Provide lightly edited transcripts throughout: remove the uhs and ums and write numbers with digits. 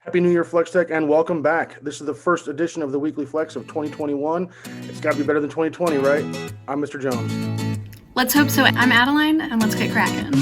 Happy New Year, Flex Tech, and welcome back. This is the first edition of the Weekly Flex of 2021. It's got to be better than 2020, right? I'm Mr. Jones. Let's hope so. I'm Adeline, and let's get cracking.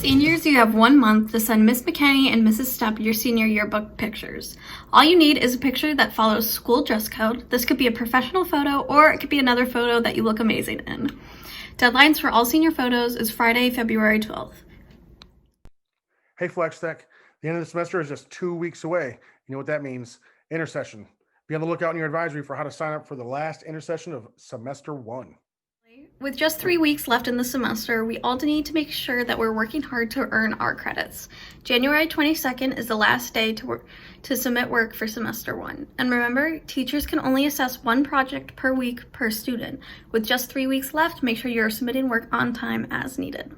Seniors, you have 1 month to send Miss McKinney and Mrs. Stepp your senior yearbook pictures. All you need is a picture that follows school dress code. This could be a professional photo, or it could be another photo that you look amazing in. Deadlines for all senior photos is Friday, February 12th. Hey, Flex Tech. The end of the semester is just 2 weeks away. You know what that means? Intersession. Be on the lookout in your advisory for how to sign up for the last intersession of semester 1. With just 3 weeks left in the semester, we all need to make sure that we're working hard to earn our credits. January 22nd is the last day to submit work for semester 1. And remember, teachers can only assess one project per week per student. With just 3 weeks left, make sure you're submitting work on time as needed.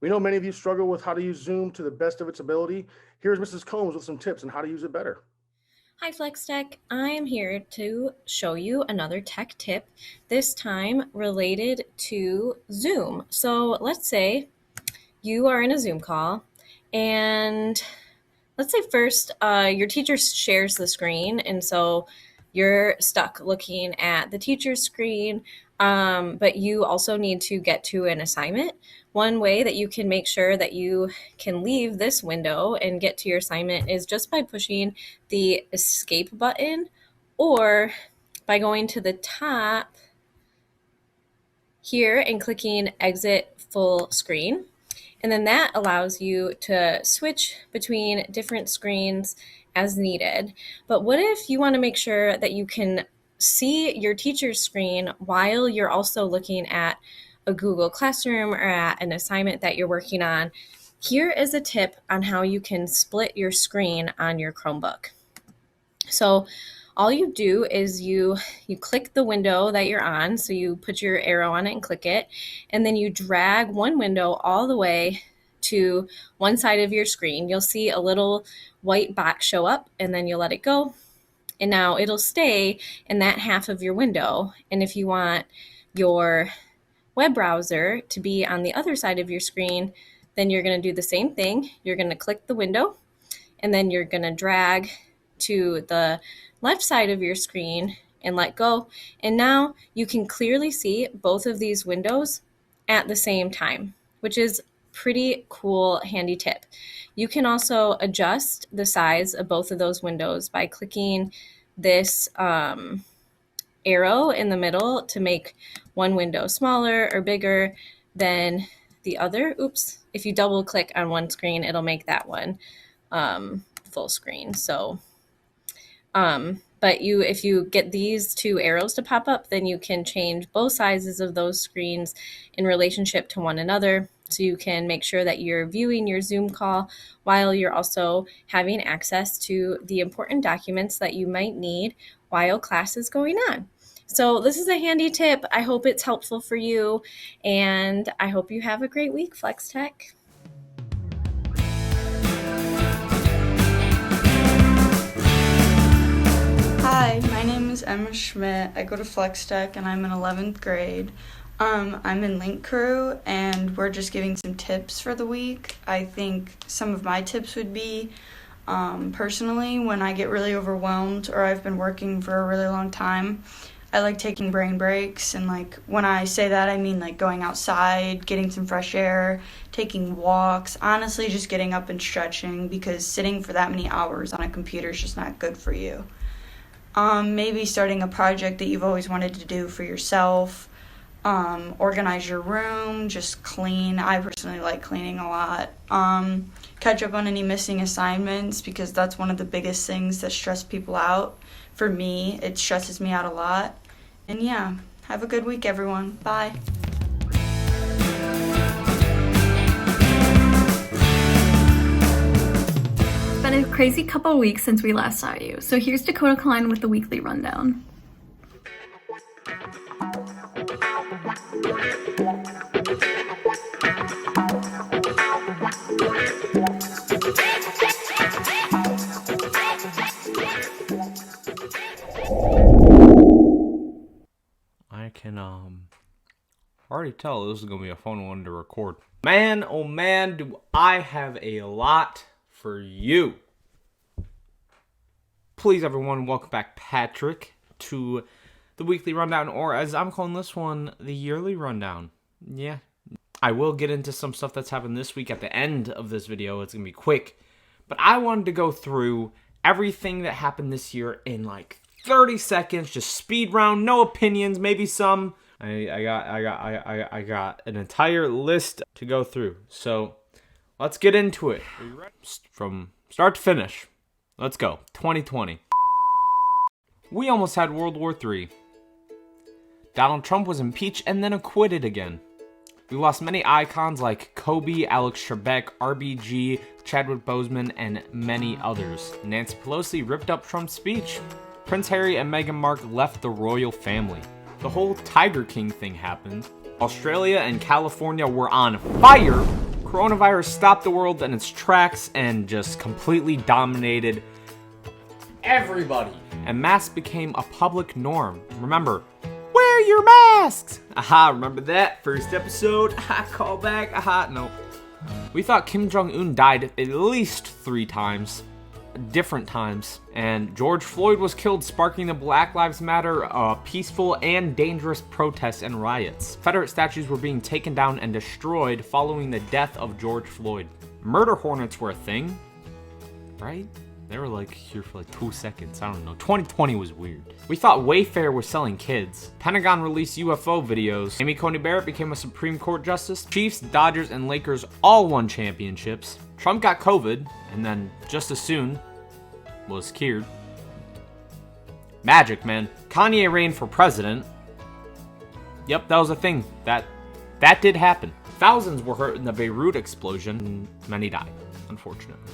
We know many of you struggle with how to use Zoom to the best of its ability. Here's Mrs. Combs with some tips on how to use it better. Hi Flex Tech, I am here to show you another tech tip, this time related to Zoom. So let's say you are in a Zoom call and let's say first your teacher shares the screen and so you're stuck looking at the teacher's screen, but you also need to get to an assignment. One way that you can make sure that you can leave this window and get to your assignment is just by pushing the escape button or by going to the top here and clicking exit full screen. And then that allows you to switch between different screens as needed. But what if you want to make sure that you can see your teacher's screen while you're also looking at a Google Classroom or at an assignment that you're working on? Here is a tip on how you can split your screen on your Chromebook. So all you do is you click the window that you're on. So you put your arrow on it and click it, and then you drag one window all the way to one side of your screen. You'll see a little white box show up, and then you'll let it go. And now it'll stay in that half of your window. And if you want your web browser to be on the other side of your screen, then you're going to do the same thing. You're going to click the window, and then you're going to drag to the left side of your screen and let go. And now you can clearly see both of these windows at the same time, which is pretty cool, handy tip. You can also adjust the size of both of those windows by clicking this arrow in the middle to make one window smaller or bigger than the other. Oops, if you double click on one screen, it'll make that one full screen. So, but if you get these two arrows to pop up, then you can change both sizes of those screens in relationship to one another. So you can make sure that you're viewing your Zoom call while you're also having access to the important documents that you might need while class is going on. So this is a handy tip. I hope it's helpful for you, and I hope you have a great week, Flex Tech. Hi, my name is Emma Schmidt. I go to Flex Tech and I'm in 11th grade. I'm in Link Crew and we're just giving some tips for the week. I think some of my tips would be personally when I get really overwhelmed or I've been working for a really long time, I like taking brain breaks. And like when I say that, I mean like going outside, getting some fresh air, taking walks, honestly just getting up and stretching, because sitting for that many hours on a computer is just not good for you. Maybe starting a project that you've always wanted to do for yourself. Organize your room, just clean. I personally like cleaning a lot. Catch up on any missing assignments, because that's one of the biggest things that stress people out. For me, it stresses me out a lot. And yeah, have a good week, everyone. Bye. crazy couple weeks since we last saw you, so here's Dakota Klein with the weekly rundown. I can already tell this is gonna be a fun one to record. Man, oh man, do I have a lot for you. Please, everyone, welcome back Patrick to the weekly rundown, or as I'm calling this one, the yearly rundown. Yeah, I will get into some stuff that's happened this week at the end of this video. It's gonna be quick, but I wanted to go through everything that happened this year in like 30 seconds, just speed round, no opinions, maybe some. I got an entire list to go through. So let's get into it. From start to finish. Let's go. 2020. We almost had World War III. Donald Trump was impeached and then acquitted again. We lost many icons like Kobe, Alex Trebek, RBG, Chadwick Boseman, and many others. Nancy Pelosi ripped up Trump's speech. Prince Harry and Meghan Markle left the royal family. The whole Tiger King thing happened. Australia and California were on fire. Coronavirus stopped the world in its tracks and just completely dominated everybody. And masks became a public norm. Remember, wear your masks! Aha, remember that? First episode, call back, no. We thought Kim Jong-un died at least 3 times. Different times, and George Floyd was killed, sparking the Black Lives Matter peaceful and dangerous protests and riots. Confederate statues were being taken down and destroyed following the death of George Floyd. Murder hornets were a thing, right? They were like here for like 2 seconds. I don't know. 2020 was weird. We thought Wayfair was selling kids. Pentagon released UFO videos. Amy Coney Barrett became a Supreme Court justice. Chiefs, Dodgers, and Lakers all won championships. Trump got COVID, and then just as soon was cured. Magic, man. Kanye ran for president. Yep, that was a thing. That did happen. Thousands were hurt in the Beirut explosion, and many died, unfortunately.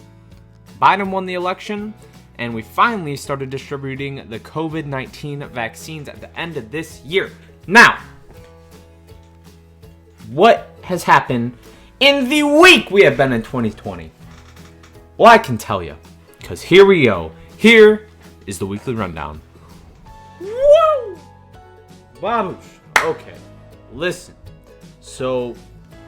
Biden won the election, and we finally started distributing the COVID-19 vaccines at the end of this year. Now, what has happened in the week we have been in 2020? Well, I can tell you, because here we go. Here is the weekly rundown. Woo! Babush. Okay, listen. So,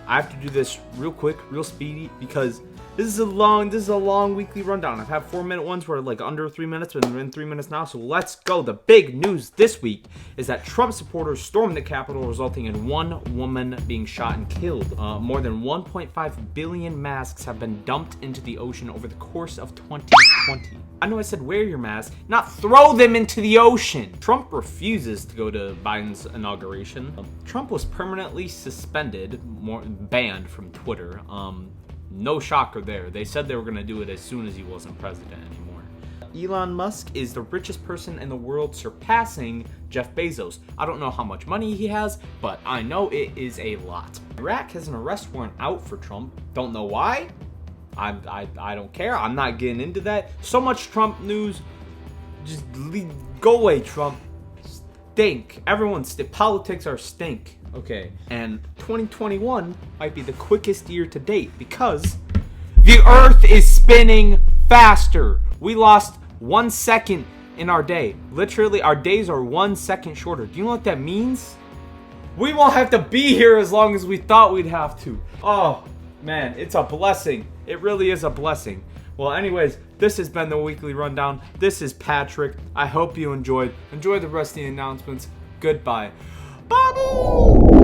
I have to do this real quick, real speedy, because this is a long weekly rundown. I've had 4-minute ones where like under 3 minutes, but we're in 3 minutes now. So let's go. The big news this week is that Trump supporters stormed the Capitol, resulting in 1 woman being shot and killed. More than 1.5 billion masks have been dumped into the ocean over the course of 2020. I know I said wear your mask, not throw them into the ocean. Trump refuses to go to Biden's inauguration. Trump was permanently suspended, banned from Twitter. No shocker there. They said they were going to do it as soon as he wasn't president anymore. Elon Musk is the richest person in the world, surpassing Jeff Bezos. I don't know how much money he has, but I know it is a lot. Iraq has an arrest warrant out for Trump. Don't know why. I don't care. I'm not getting into that. So much Trump news. Just go away, Trump. Stink. Politics are stink. Okay, and 2021 might be the quickest year to date because the Earth is spinning faster. We lost 1 second in our day. Literally, our days are 1 second shorter. Do you know what that means? We won't have to be here as long as we thought we'd have to. Oh, man, it's a blessing. It really is a blessing. Well, anyways, this has been the weekly rundown. This is Patrick. I hope you enjoyed. Enjoy the rest of the announcements. Goodbye. Babu!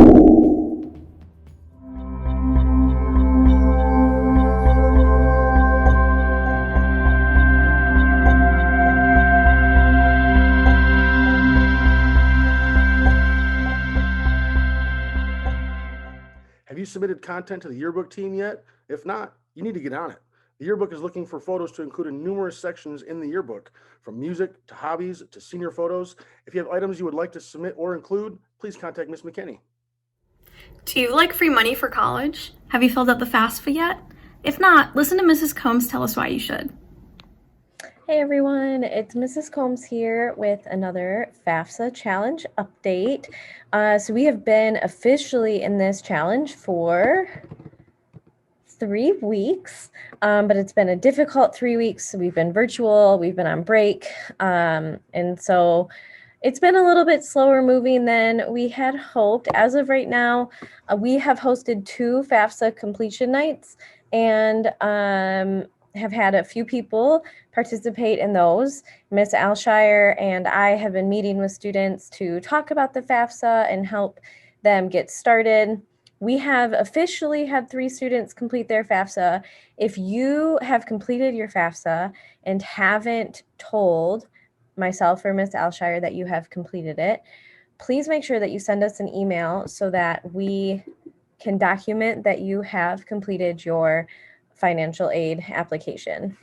Have you submitted content to the yearbook team yet? If not, you need to get on it. The yearbook is looking for photos to include in numerous sections in the yearbook, from music to hobbies to senior photos. If you have items you would like to submit or include, please contact Miss McKinney. Do you like free money for college? Have you filled out the FAFSA yet? If not, listen to Mrs. Combs tell us why you should. Hey everyone, it's Mrs. Combs here with another FAFSA challenge update. So we have been officially in this challenge for 3 weeks, but it's been a difficult 3 weeks. We've been virtual, we've been on break, and so it's been a little bit slower moving than we had hoped. As of right now, we have hosted 2 FAFSA completion nights and have had a few people participate in those. Miss Alshire and I have been meeting with students to talk about the FAFSA and help them get started. We have officially had 3 students complete their FAFSA. If you have completed your FAFSA and haven't told myself or Miss Alshire that you have completed it, please make sure that you send us an email so that we can document that you have completed your financial aid application.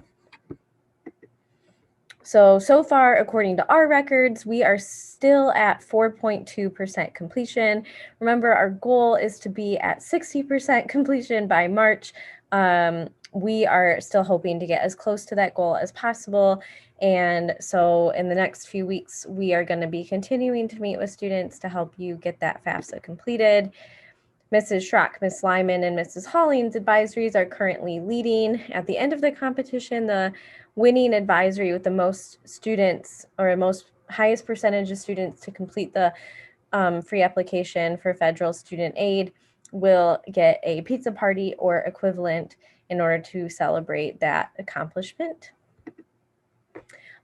So far, according to our records, we are still at 4.2% completion. Remember, our goal is to be at 60% completion by March. We are still hoping to get as close to that goal as possible. And so in the next few weeks, we are going to be continuing to meet with students to help you get that FAFSA completed. Mrs. Schrock, Ms. Lyman, and Mrs. Hollings advisories are currently leading. At the end of the competition, the winning advisory with the most students or most highest percentage of students to complete the free application for federal student aid will get a pizza party or equivalent in order to celebrate that accomplishment.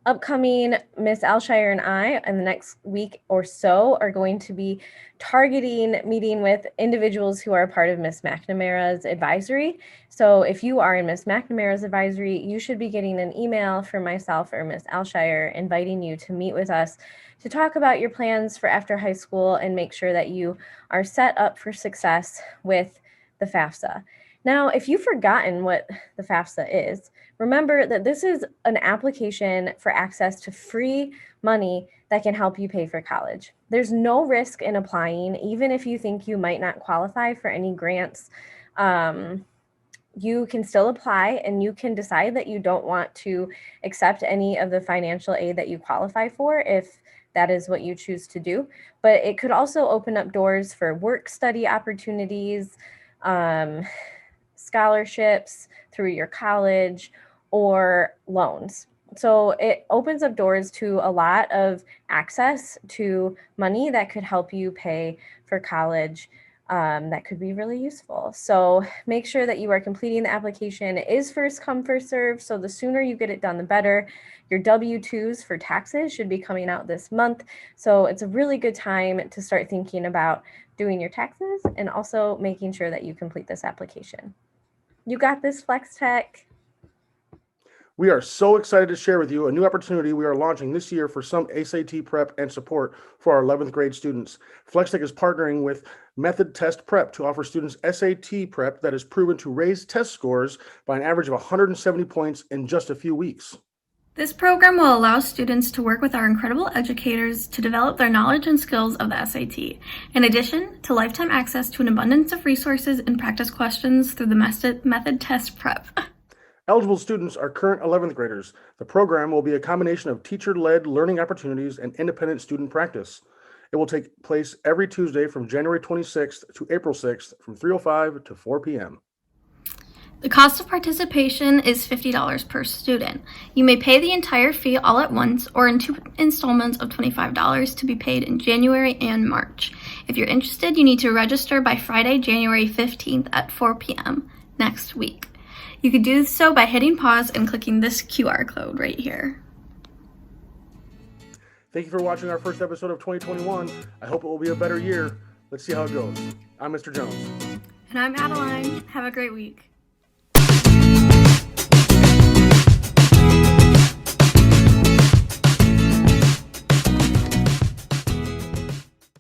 Upcoming, Miss Alshire and I, in the next week or so, are going to be targeting meeting with individuals who are part of Miss McNamara's advisory. So if you are in Miss McNamara's advisory, you should be getting an email from myself or Miss Alshire inviting you to meet with us to talk about your plans for after high school and make sure that you are set up for success with the FAFSA. Now, if you've forgotten what the FAFSA is, remember that this is an application for access to free money that can help you pay for college. There's no risk in applying, even if you think you might not qualify for any grants. You can still apply and you can decide that you don't want to accept any of the financial aid that you qualify for if that is what you choose to do. But it could also open up doors for work study opportunities, scholarships through your college, or loans. So it opens up doors to a lot of access to money that could help you pay for college. That could be really useful. So make sure that you are completing the application. It is first come, first serve. So the sooner you get it done, the better. Your W-2s for taxes should be coming out this month. So it's a really good time to start thinking about doing your taxes and also making sure that you complete this application. You got this, Flex Tech. We are so excited to share with you a new opportunity we are launching this year for some SAT prep and support for our 11th grade students. FlexTech is partnering with Method Test Prep to offer students SAT prep that is proven to raise test scores by an average of 170 points in just a few weeks. This program will allow students to work with our incredible educators to develop their knowledge and skills of the SAT, in addition to lifetime access to an abundance of resources and practice questions through the Method Test Prep. Eligible students are current 11th graders. The program will be a combination of teacher-led learning opportunities and independent student practice. It will take place every Tuesday from January 26th to April 6th from 3:05 to 4 p.m. The cost of participation is $50 per student. You may pay the entire fee all at once or in 2 installments of $25 to be paid in January and March. If you're interested, you need to register by Friday, January 15th at 4 p.m. next week. You can do so by hitting pause and clicking this QR code right here. Thank you for watching our first episode of 2021. I hope it will be a better year. Let's see how it goes. I'm Mr. Jones. And I'm Adeline. Have a great week.